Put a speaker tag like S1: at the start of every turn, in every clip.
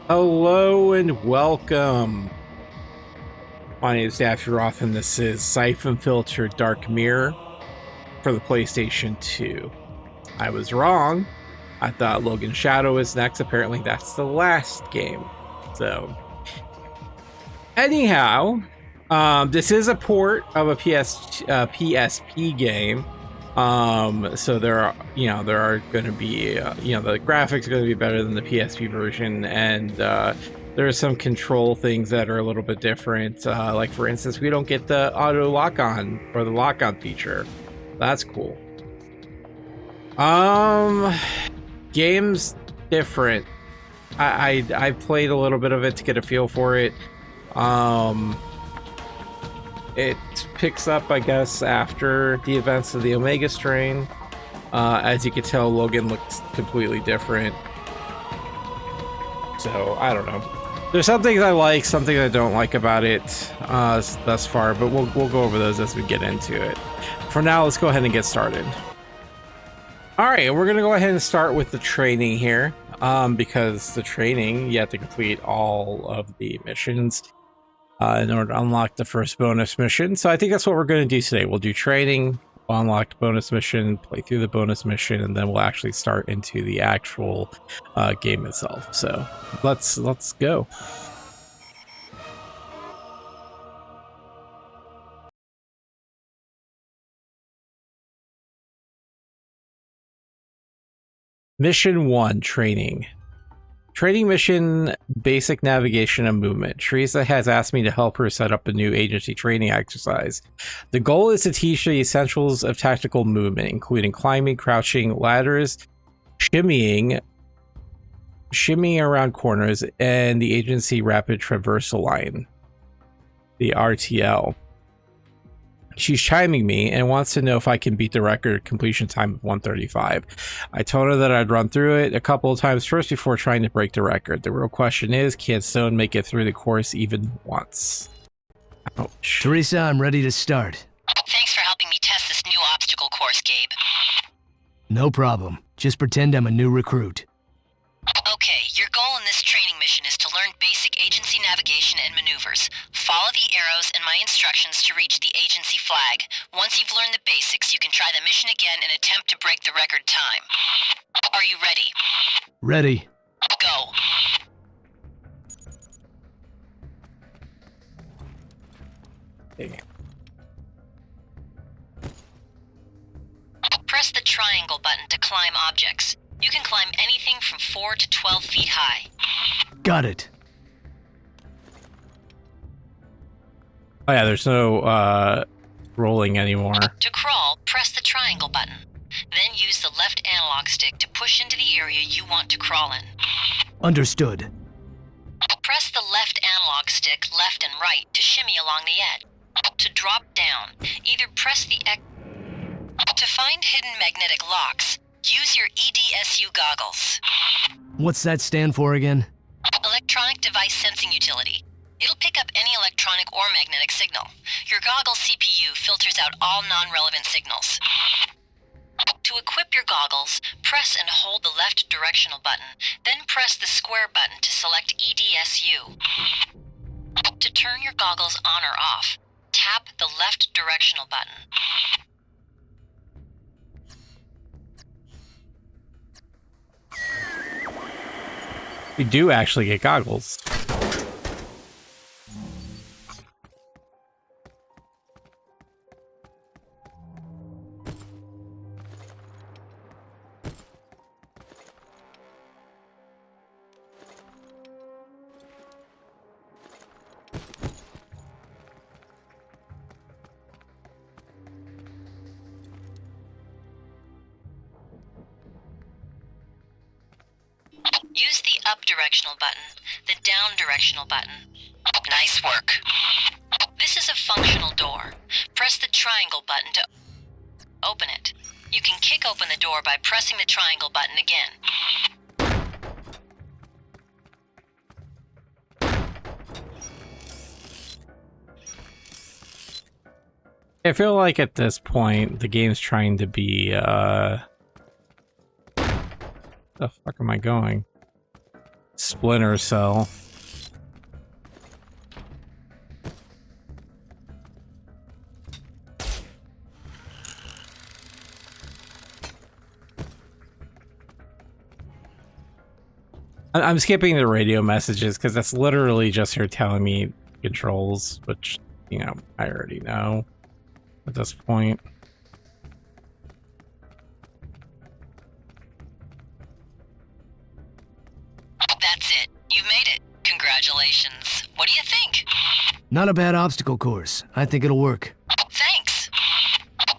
S1: Hello and welcome. My name is Daffy Roth, and this is Syphon Filter Dark Mirror for the PlayStation 2. I was wrong. I thought Logan Shadow was next. Apparently, that's the last game. So, anyhow, this is a port of a PSP game. So there are going to be, the graphics are going to be better than the PSP version, and there are some control things that are a little bit different. Like for instance, we don't get the auto lock on or the lock on feature. That's cool. Game's different. I played a little bit of it to get a feel for it. It picks up, I guess, after the events of the Omega strain. As you can tell, Logan looks completely different. So, I don't know. There's some things I like, some things I don't like about it thus far, but we'll go over those as we get into it. For now, let's go ahead and get started. Alright, we're going to go ahead and start with the training here, because the training, you have to complete all of the missions in order to unlock the first bonus mission. So I think that's what we're going to do today. We'll do training, we'll unlock the bonus mission, play through the bonus mission, and then we'll actually start into the actual game itself. So let's go. Mission 1, training. Training mission, basic navigation and movement. Teresa has asked me to help her set up a new agency training exercise. The goal is to teach the essentials of tactical movement, including climbing, crouching, ladders, shimmying around corners, and the agency rapid traversal line, the RTL. She's chiming me and wants to know if I can beat the record completion time of 1:35. I told her that I'd run through it a couple of times first before trying to break the record. The real question is, can Stone make it through the course even once? Ouch.
S2: Teresa, I'm ready to start.
S3: Thanks for helping me test this new obstacle course, Gabe.
S2: No problem. Just pretend I'm a new recruit.
S3: Okay, your goal in this training mission is to learn basic agency navigation and maneuvers. Follow the arrows and my instructions to reach the agency flag. Once you've learned the basics, you can try the mission again and attempt to break the record time. Are you ready?
S2: Ready.
S3: Go. Press the triangle button to climb objects. You can climb anything from 4 to 12 feet high.
S2: Got it.
S1: Oh yeah, there's no rolling anymore.
S3: To crawl, press the triangle button. Then use the left analog stick to push into the area you want to crawl in.
S2: Understood.
S3: Press the left analog stick left and right to shimmy along the edge. To drop down, either press the X. To find hidden magnetic locks, use your EDSU goggles.
S2: What's that stand for again?
S3: Electronic Device Sensing Utility. It'll pick up any electronic or magnetic signal. Your goggles CPU filters out all non-relevant signals. To equip your goggles, press and hold the left directional button, then press the square button to select EDSU. To turn your goggles on or off, tap the left directional button.
S1: We do actually get goggles.
S3: Use the up directional button, the down directional button. Nice work. This is a functional door. Press the triangle button to open it. You can kick open the door by pressing the triangle button again.
S1: I feel like at this point, the game's trying to be, the fuck am I going? splinter cell. I'm skipping the radio messages because that's literally just her telling me controls, which, you know, I already know at this point.
S3: That's it. You've made it. Congratulations. What do you think?
S2: Not a bad obstacle course. I think it'll work.
S3: Thanks.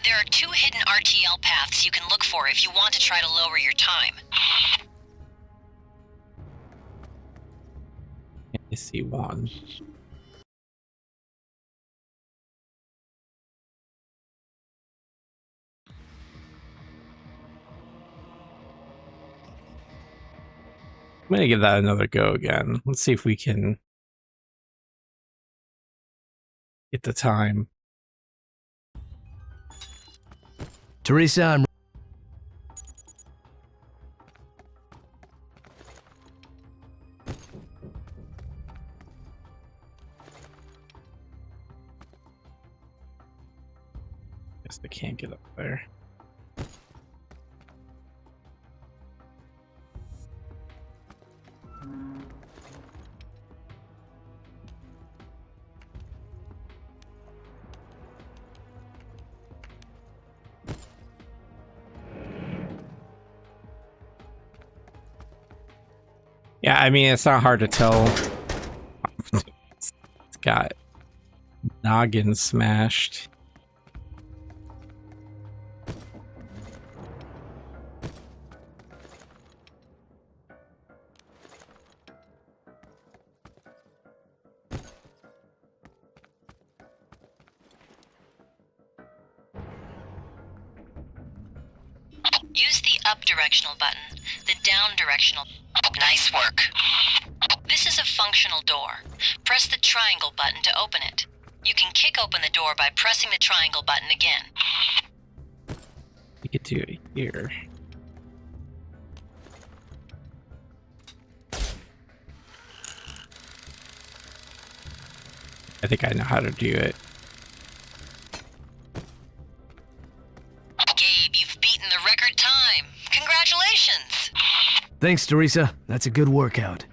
S3: There are 2 hidden RTL paths you can look for if you want to try to lower your time.
S1: I see one. I'm gonna give that another go again. Let's see if we can get the time.
S2: Teresa, I'm...
S1: Guess I can't get up there. Yeah, I mean, it's not hard to tell. It's got noggin smashed.
S3: Use the up directional button, the down directional. Nice work. This is a functional door. Press the triangle button to open it. You can kick open the door by pressing the triangle button again.
S1: We could do it here. I think I know how to do it.
S3: Gabe, you've beaten the record time. Congratulations.
S2: Thanks, Teresa. That's a good workout.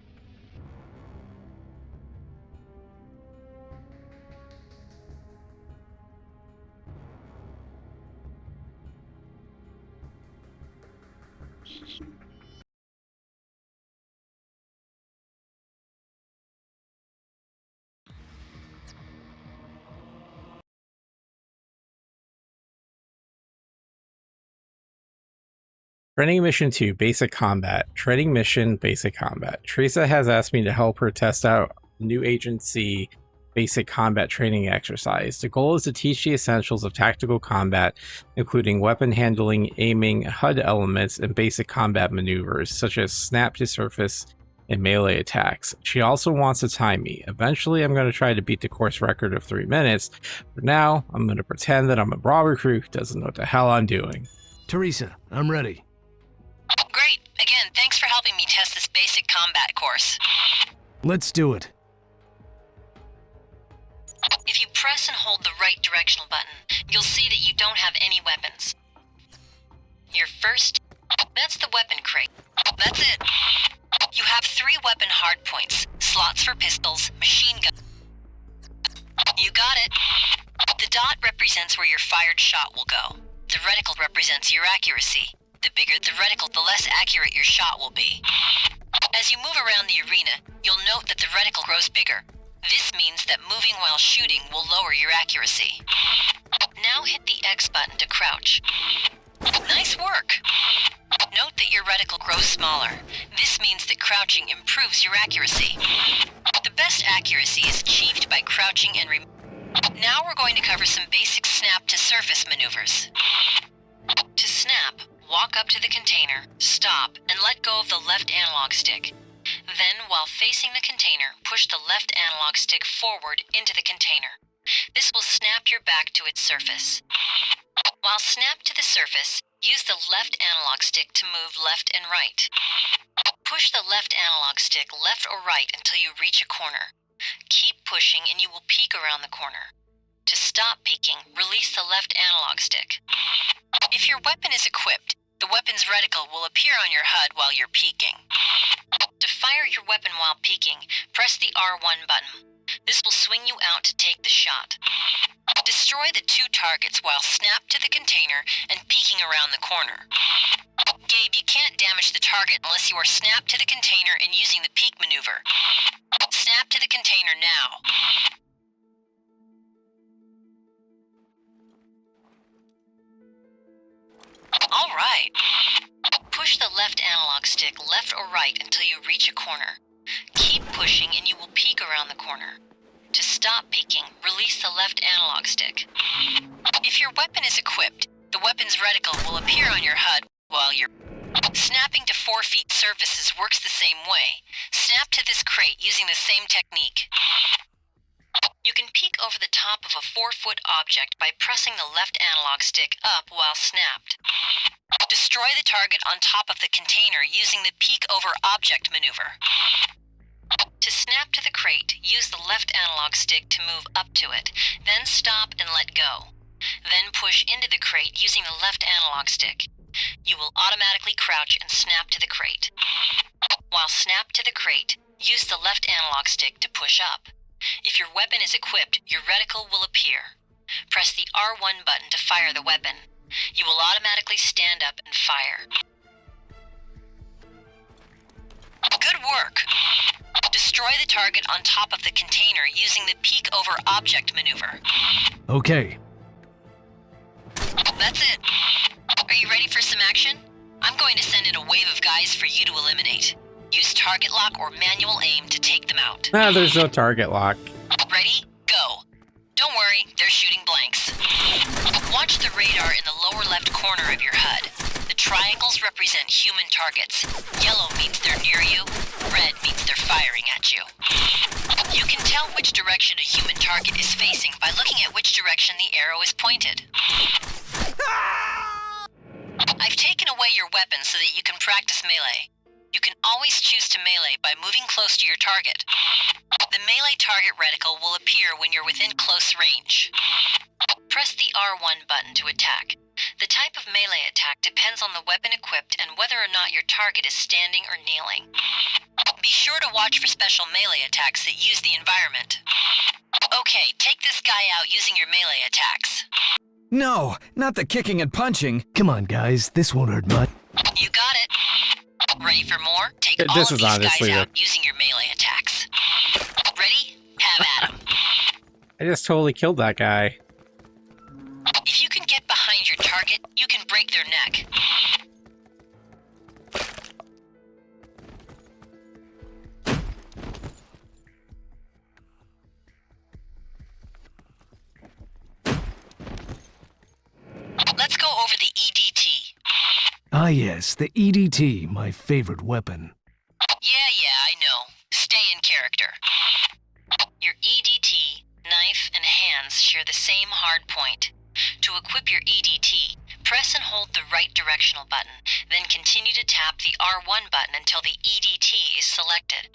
S1: Training Mission 2, Basic Combat. Training Mission, Basic Combat. Teresa has asked me to help her test out new agency basic combat training exercise. The goal is to teach the essentials of tactical combat, including weapon handling, aiming, HUD elements, and basic combat maneuvers, such as snap to surface and melee attacks. She also wants to time me. Eventually, I'm going to try to beat the course record of 3 minutes. For now, I'm going to pretend that I'm a raw recruit who doesn't know what the hell I'm doing.
S2: Teresa, I'm ready.
S3: Great. Again, thanks for helping me test this basic combat course.
S2: Let's do it.
S3: If you press and hold the right directional button, you'll see that you don't have any weapons. Your first... That's the weapon crate. That's it. You have 3 weapon hardpoints, slots for pistols, machine gun. You got it. The dot represents where your fired shot will go. The reticle represents your accuracy. The bigger the reticle, the less accurate your shot will be. As you move around the arena, you'll note that the reticle grows bigger. This means that moving while shooting will lower your accuracy. Now hit the X button to crouch. Nice work! Note that your reticle grows smaller. This means that crouching improves your accuracy. The best accuracy is achieved by crouching and Now we're going to cover some basic snap to surface maneuvers. To snap, walk up to the container, stop, and let go of the left analog stick. Then, while facing the container, push the left analog stick forward into the container. This will snap your back to its surface. While snapped to the surface, use the left analog stick to move left and right. Push the left analog stick left or right until you reach a corner. Keep pushing and you will peek around the corner. To stop peeking, release the left analog stick. If your weapon is equipped, the weapon's reticle will appear on your HUD while you're peeking. To fire your weapon while peeking, press the R1 button. This will swing you out to take the shot. Destroy the 2 targets while snapped to the container and peeking around the corner. Gabe, you can't damage the target unless you are snapped to the container and using the peek maneuver. Snap to the container now. All right. Push the left analog stick left or right until you reach a corner. Keep pushing and you will peek around the corner. To stop peeking, release the left analog stick. If your weapon is equipped, the weapon's reticle will appear on your HUD while you're... Snapping to 4 feet surfaces works the same way. Snap to this crate using the same technique. You can peek over the top of a 4-foot object by pressing the left analog stick up while snapped. Destroy the target on top of the container using the peek over object maneuver. To snap to the crate, use the left analog stick to move up to it, then stop and let go. Then push into the crate using the left analog stick. You will automatically crouch and snap to the crate. While snapped to the crate, use the left analog stick to push up. If your weapon is equipped, your reticle will appear. Press the R1 button to fire the weapon. You will automatically stand up and fire. Good work! Destroy the target on top of the container using the peek over object maneuver.
S2: Okay.
S3: That's it. Are you ready for some action? I'm going to send in a wave of guys for you to eliminate. Use target lock or manual aim to take them out.
S1: There's no target lock.
S3: Ready? Go. Don't worry, they're shooting blanks. Watch the radar in the lower left corner of your HUD. The triangles represent human targets. Yellow means they're near you. Red means they're firing at you. You can tell which direction a human target is facing by looking at which direction the arrow is pointed. I've taken away your weapon so that you can practice melee. You can always choose to melee by moving close to your target. The melee target reticle will appear when you're within close range. Press the R1 button to attack. The type of melee attack depends on the weapon equipped and whether or not your target is standing or kneeling. Be sure to watch for special melee attacks that use the environment. Okay, take this guy out using your melee attacks.
S4: No, not the kicking and punching.
S2: Come on, guys. This won't hurt much.
S3: You got it. Ready for more? Take all
S1: This
S3: of
S1: is
S3: these
S1: honestly
S3: guys out using your melee attacks. Ready? Have at 'em.
S1: I just totally killed that guy.
S3: If you can get behind your target, you can break their neck. Let's go over the EDT.
S2: Ah, yes, the EDT, my favorite weapon.
S3: Yeah, I know. Stay in character. Your EDT, knife, and hands share the same hard point. To equip your EDT, press and hold the right directional button, then continue to tap the R1 button until the EDT is selected.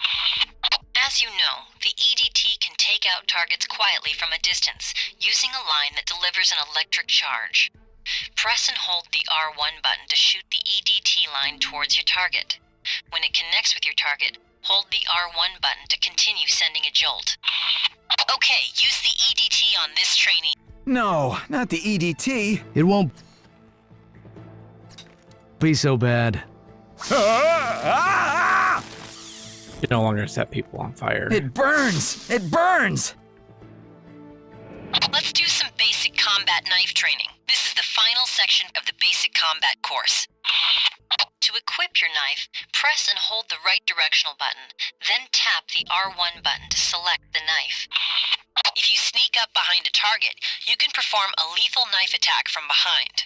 S3: As you know, the EDT can take out targets quietly from a distance, using a line that delivers an electric charge. Press and hold the R1 button to shoot the EDT line towards your target. When it connects with your target, hold the R1 button to continue sending a jolt. Okay, use the EDT on this trainee.
S4: No, not the EDT.
S2: It won't be so bad.
S1: You no longer set people on fire.
S4: It burns! It burns!
S3: Let's do some basic combat knife training. This is the final section of the basic combat course. To equip your knife, press and hold the right directional button, then tap the R1 button to select the knife. If you sneak up behind a target, you can perform a lethal knife attack from behind.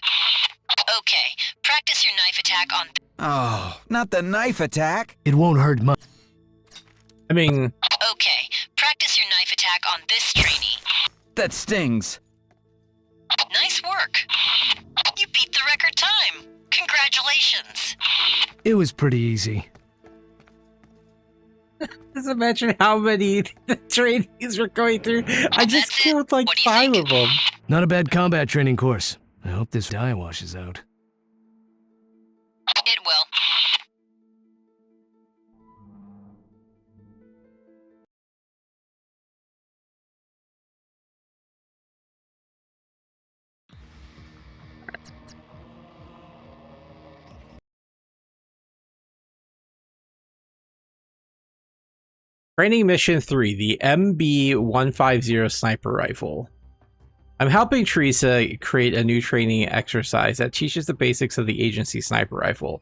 S3: Okay, practice your knife attack on...
S4: Oh, not the knife attack.
S2: It won't hurt much.
S1: I mean,
S3: Okay, practice your knife attack on this trainee.
S4: That stings.
S3: Nice work. You beat the record time. Congratulations.
S2: It was pretty easy.
S1: Just imagine how many trainings we're going through. I just
S3: That's it.
S1: killed like
S3: What do you
S1: 5
S3: think?
S1: of them.
S2: Not a bad combat training course. I hope this dye washes out.
S3: It will.
S1: Training Mission 3, the MB-150 Sniper Rifle. I'm helping Teresa create a new training exercise that teaches the basics of the agency sniper rifle.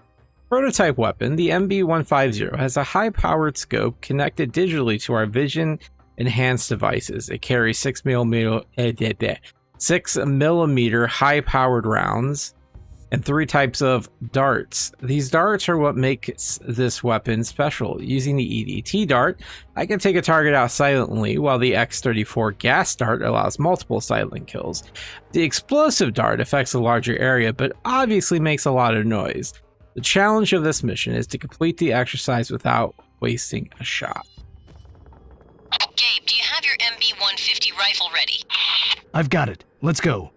S1: Prototype weapon, the MB-150, has a high-powered scope connected digitally to our vision-enhanced devices. It carries 6mm high-powered rounds and 3 types of darts. These darts are what makes this weapon special. Using the EDT dart, I can take a target out silently, while the X-34 gas dart allows multiple silent kills. The explosive dart affects a larger area, but obviously makes a lot of noise. The challenge of this mission is to complete the exercise without wasting a shot.
S3: Gabe, do you have your MB-150 rifle ready?
S2: I've got it. Let's go.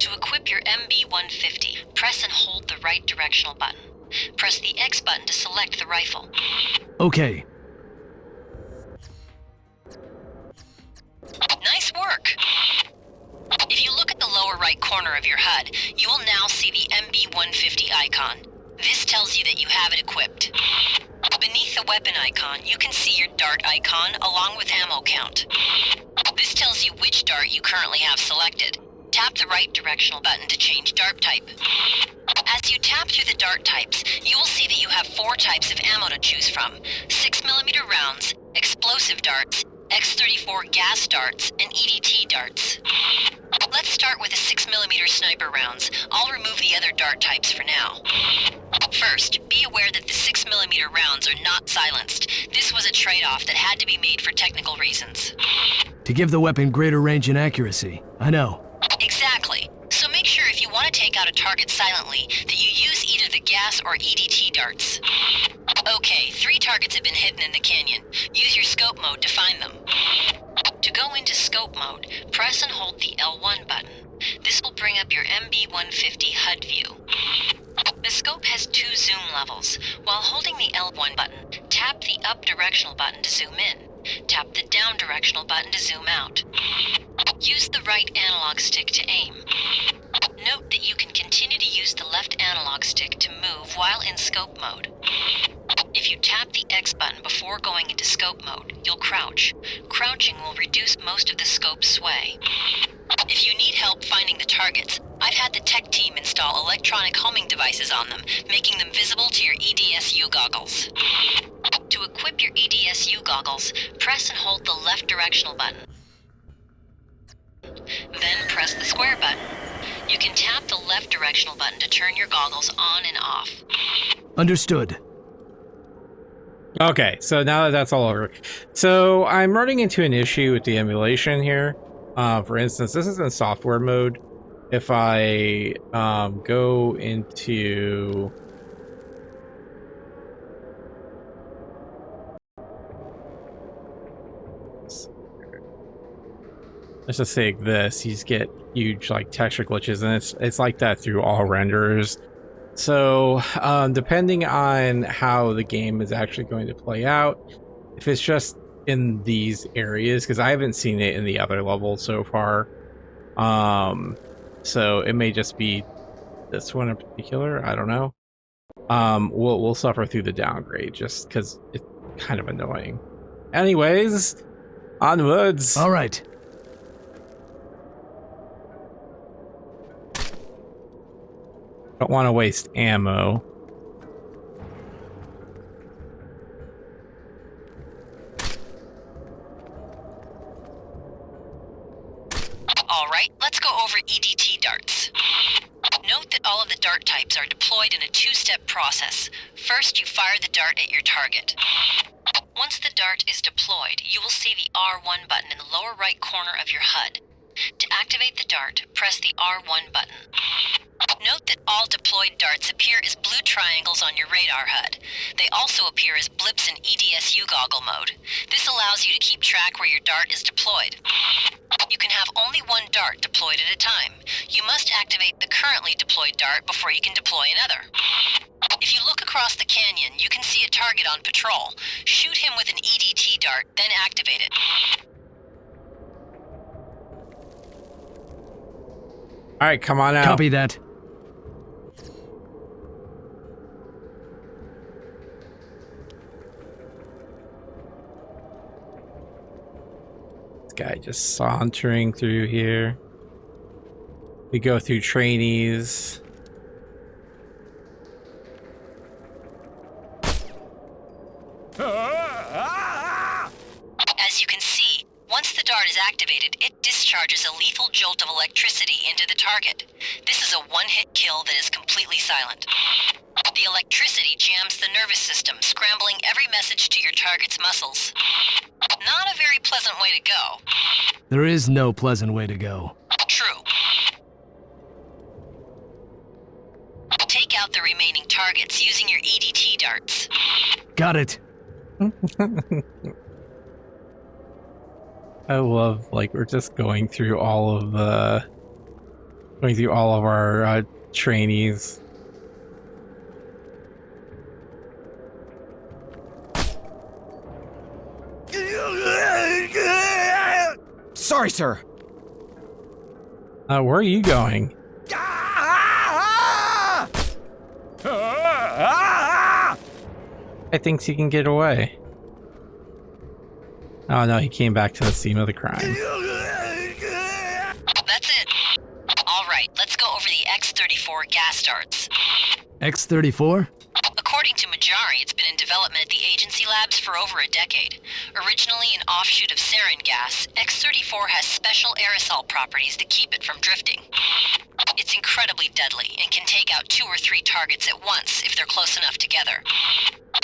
S3: To equip your MB-150, press and hold the right directional button. Press the X button to select the rifle.
S2: Okay.
S3: Nice work! If you look at the lower right corner of your HUD, you will now see the MB-150 icon. This tells you that you have it equipped. Beneath the weapon icon, you can see your dart icon along with ammo count. This tells you which dart you currently have selected. Tap the right directional button to change dart type. As you tap through the dart types, you will see that you have 4 types of ammo to choose from: 6mm rounds, explosive darts, X-34 gas darts, and EDT darts. Let's start with the 6mm sniper rounds. I'll remove the other dart types for now. First, be aware that the 6mm rounds are not silenced. This was a trade-off that had to be made for technical reasons.
S2: To give the weapon greater range and accuracy. I know.
S3: Exactly. So make sure if you want to take out a target silently, that you use either the gas or EDT darts. Okay, 3 targets have been hidden in the canyon. Use your scope mode to find them. To go into scope mode, press and hold the L1 button. This will bring up your MB-150 HUD view. The scope has 2 zoom levels. While holding the L1 button, tap the up directional button to zoom in. Tap the down directional button to zoom out. Use the right analog stick to aim. Note that you can continue to use the left analog stick to move while in scope mode. If you tap the X button before going into scope mode, you'll crouch. Crouching will reduce most of the scope's sway. If you need help finding the targets, I've had the tech team install electronic homing devices on them, making them visible to your EDSU goggles. To equip your EDSU goggles, press and hold the left directional button. Then press the square button. You can tap the left directional button to turn your goggles on and off.
S2: Understood.
S1: Okay, so now that that's all over. So I'm running into an issue with the emulation here. For instance, this is in software mode. If I go into... Let's just say this, you just get huge like texture glitches, and it's like that through all renderers. So depending on how the game is actually going to play out, if it's just in these areas, because I haven't seen it in the other levels so far, so it may just be this one in particular, I don't know. We'll suffer through the downgrade just because it's kind of annoying. Anyways, onwards.
S2: All right.
S1: Don't want to waste ammo.
S3: Alright, let's go over EDT darts. Note that all of the dart types are deployed in a 2-step process. First, you fire the dart at your target. Once the dart is deployed, you will see the R1 button in the lower right corner of your HUD. To activate the dart, press the R1 button. Note that all deployed darts appear as blue triangles on your radar HUD. They also appear as blips in EDSU goggle mode. This allows you to keep track where your dart is deployed. You can have only one dart deployed at a time. You must activate the currently deployed dart before you can deploy another. If you look across the canyon, you can see a target on patrol. Shoot him with an EDT dart, then activate it.
S1: All right, come on out.
S2: Copy that.
S1: This guy just sauntering through here. We go through trainees.
S3: As you can see, once the dart is activated, it discharges a lethal jolt of electricity into the target. This is a one-hit kill that is completely silent. The electricity jams the nervous system, scrambling every message to your target's muscles. Not a very pleasant way to go.
S2: There is no pleasant way to go.
S3: True. Take out the remaining targets using your EDT darts.
S2: Got it.
S1: I love, like, we're just going through all of our trainees.
S4: Sorry, sir.
S1: Where are you going? I think he can get away. Oh no, he came back to the scene of the crime.
S3: That's it. All right, let's go over the X-34 gas darts.
S2: X-34?
S3: According to Majari, it's been in development at the agency labs for over a decade. Originally an offshoot of sarin gas, X-34 has special aerosol properties that keep it from drifting. It's incredibly deadly and can take out 2 or 3 targets at once if they're close enough together.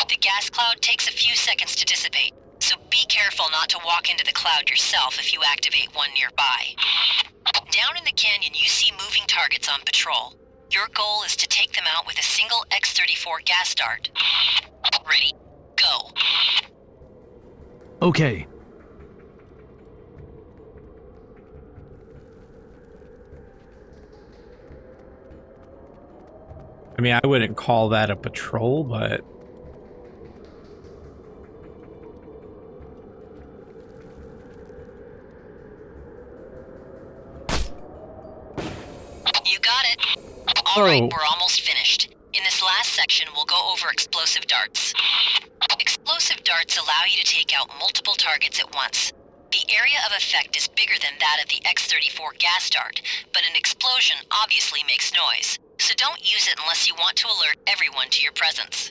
S3: The gas cloud takes a few seconds to dissipate, so be careful not to walk into the cloud yourself if you activate one nearby. Down in the canyon, you see moving targets on patrol. Your goal is to take them out with a single X-34 gas dart. Ready? Go.
S2: Okay.
S1: I mean, I wouldn't call that a patrol, but...
S3: You got it. All right, we're almost finished. In this last section, we'll go over explosive darts. Explosive darts allow you to take out multiple targets at once. The area of effect is bigger than that of the X-34 gas dart, but an explosion obviously makes noise, so don't use it unless you want to alert everyone to your presence.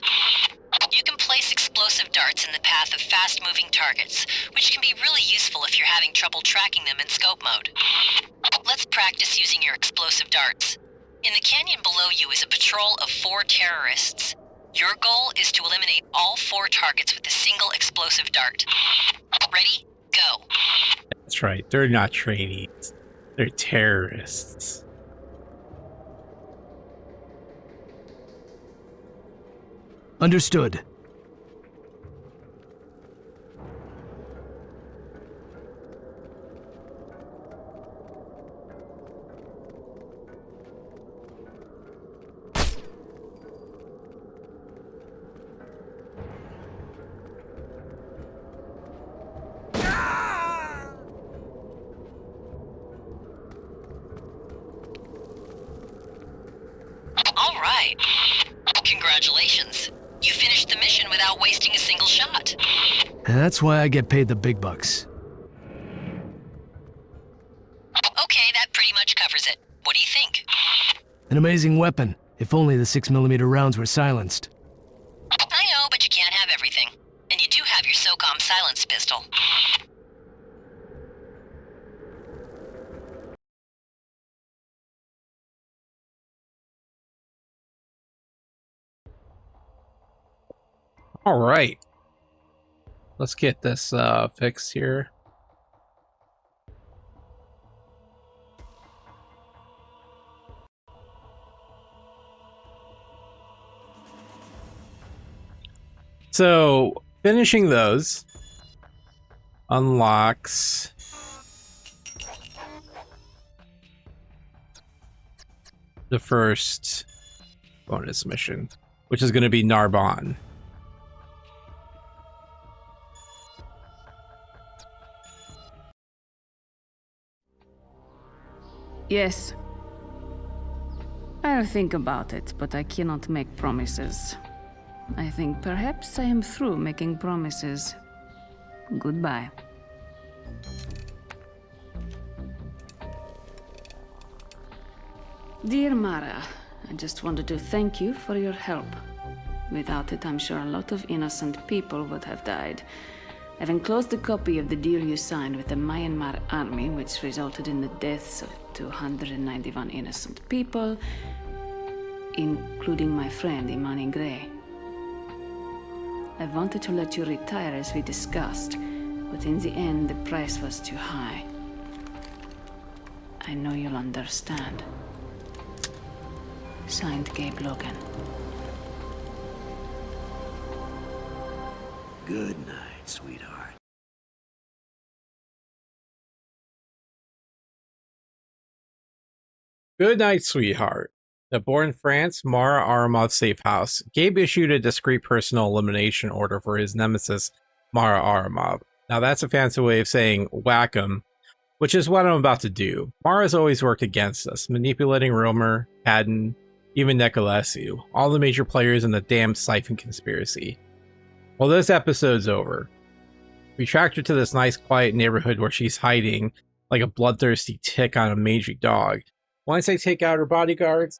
S3: You can place explosive darts in the path of fast-moving targets, which can be really useful if you're having trouble tracking them in scope mode. Let's practice using your explosive darts. In the canyon below you is a patrol of 4 terrorists. Your goal is to eliminate all 4 targets with a single explosive dart. Ready? Go.
S1: That's right, they're not trainees. They're terrorists.
S2: Understood.
S3: All right. Congratulations. You finished the mission without wasting a single shot.
S2: That's why I get paid the big bucks.
S3: Okay, that pretty much covers it. What do you think?
S2: An amazing weapon, if only the 6mm rounds were silenced.
S3: I know, but you can't have everything. And you do have your SOCOM silenced pistol.
S1: All right. Let's get this fixed here. So finishing those unlocks the first bonus mission, which is going to be Narbon.
S5: Yes. I'll think about it, but I cannot make promises. I think perhaps I am through making promises. Goodbye. Dear Mara, I just wanted to thank you for your help. Without it, I'm sure a lot of innocent people would have died. I've enclosed a copy of the deal you signed with the Myanmar army, which resulted in the deaths of 291 innocent people, including my friend Imani Gray. I wanted to let you retire as we discussed, but in the end, the price was too high. I know you'll understand. Signed, Gabe Logan.
S2: Good night, sweetheart.
S1: Good night, sweetheart. Born in France, Mara Aramov's safe house. Gabe issued a discreet personal elimination order for his nemesis, Mara Aramov. Now that's a fancy way of saying whack him, which is what I'm about to do. Mara's always worked against us, manipulating Romer, Haddon, even Nicolescu, all the major players in the damn Syphon conspiracy. Well, this episode's over. We tracked her to this nice quiet neighborhood where she's hiding like a bloodthirsty tick on a mangy dog. Once I take out her bodyguards,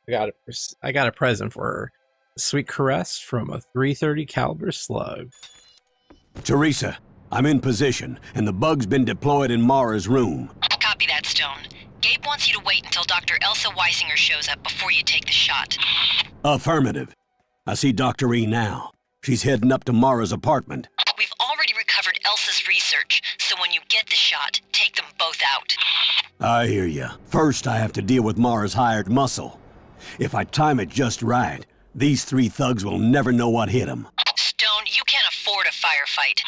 S1: I got a present for her. A sweet caress from a .330 caliber slug.
S6: Teresa, I'm in position, and the bug's been deployed in Mara's room.
S3: Copy that, Stone. Gabe wants you to wait until Dr. Elsa Weisinger shows up before you take the shot.
S6: Affirmative. I see Dr. E now. She's heading up to Mara's apartment.
S3: We've already recovered Elsa's research, so when you get the shot, take them both out.
S6: I hear you. First, I have to deal with Mara's hired muscle. If I time it just right, these three thugs will never know what hit them.
S3: Stone, you can't afford a firefight.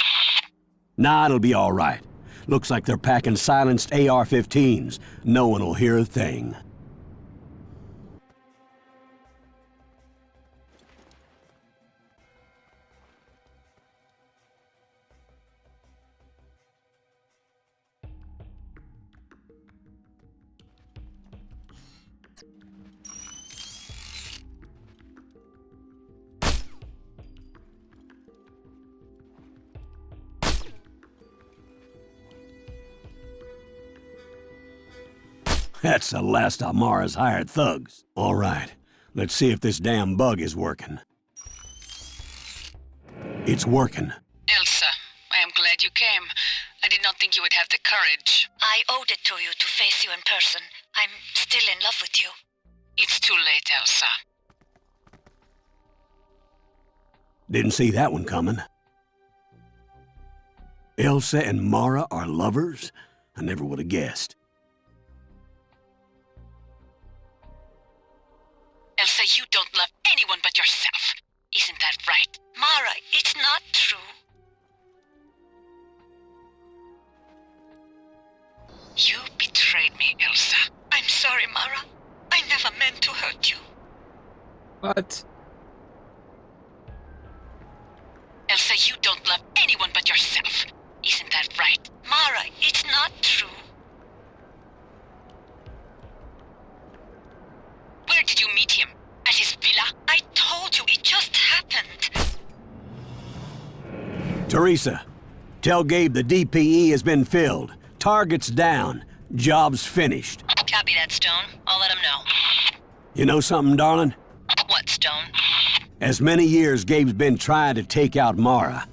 S6: Nah, it'll be all right. Looks like they're packing silenced AR-15s. No one will hear a thing. That's the last of Mara's hired thugs. All right, let's see if this damn bug is working. It's working.
S7: Elsa, I am glad you came. I did not think you would have the courage.
S3: I owed it to you to face you in person. I'm still in love with you.
S7: It's too late, Elsa.
S6: Didn't see that one coming. Elsa and Mara are lovers? I never would have guessed.
S7: Elsa, you don't love anyone but yourself. Isn't that right?
S3: Mara, it's not true.
S7: You betrayed me, Elsa.
S3: I'm sorry, Mara. I never meant to hurt you.
S1: What?
S7: Elsa, you don't love anyone but yourself. Isn't that right?
S3: Mara, it's not true.
S7: Where did you meet him? At his villa?
S3: I told you, it just happened.
S6: Teresa, tell Gabe the DPE has been filled. Target's down. Job's finished.
S3: Copy that, Stone. I'll let him know.
S6: You know something, darling?
S3: What, Stone?
S6: As many years Gabe's been trying to take out Mara,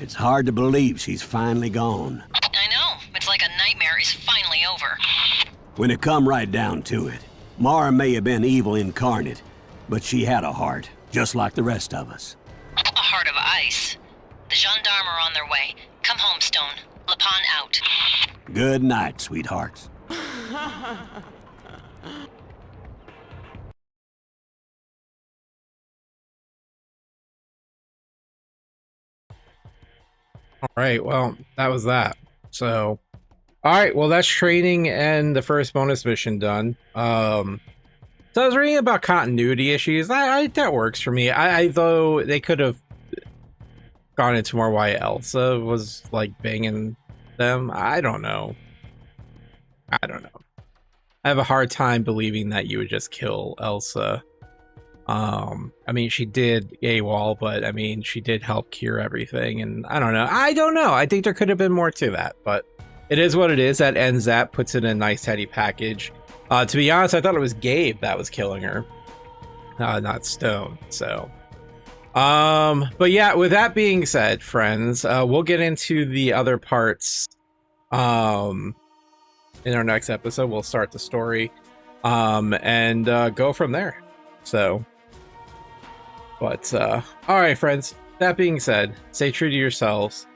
S6: it's hard to believe she's finally gone.
S3: I know. It's like a nightmare is finally over.
S6: When it come right down to it, Mara may have been evil incarnate, but she had a heart, just like the rest of us.
S3: A heart of ice. The gendarme are on their way. Come home, Stone. Lapon out.
S6: Good night, sweethearts.
S1: All right, well, that was that. So, all right, well, that's training and the first bonus mission done. So I was reading about continuity issues. That works for me. I though they could have gone into more why Elsa was like banging them. I don't know. I have a hard time believing that you would just kill Elsa. I mean, she did AWOL, but I mean, she did help cure everything, and I don't know. I think there could have been more to that, but it is what it is. That ends that, puts it in a nice tidy package. To be honest, I thought it was Gabe that was killing her, not Stone. So, but yeah, with that being said, friends, we'll get into the other parts, in our next episode. We'll start the story, and go from there. So, but all right, friends. That being said, stay true to yourselves,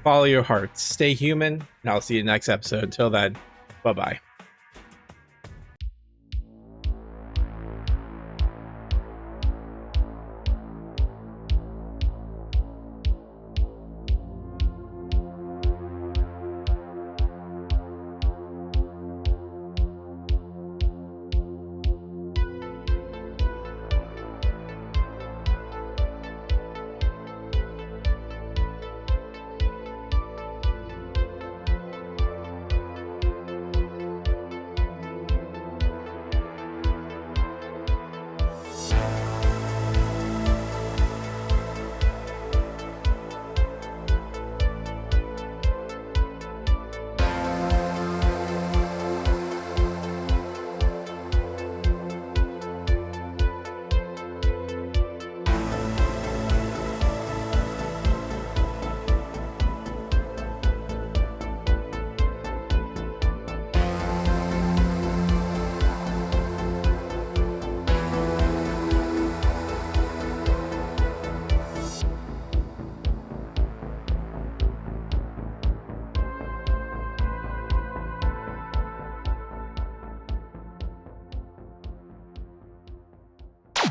S1: follow your hearts, stay human, and I'll see you next episode. Until then, bye bye.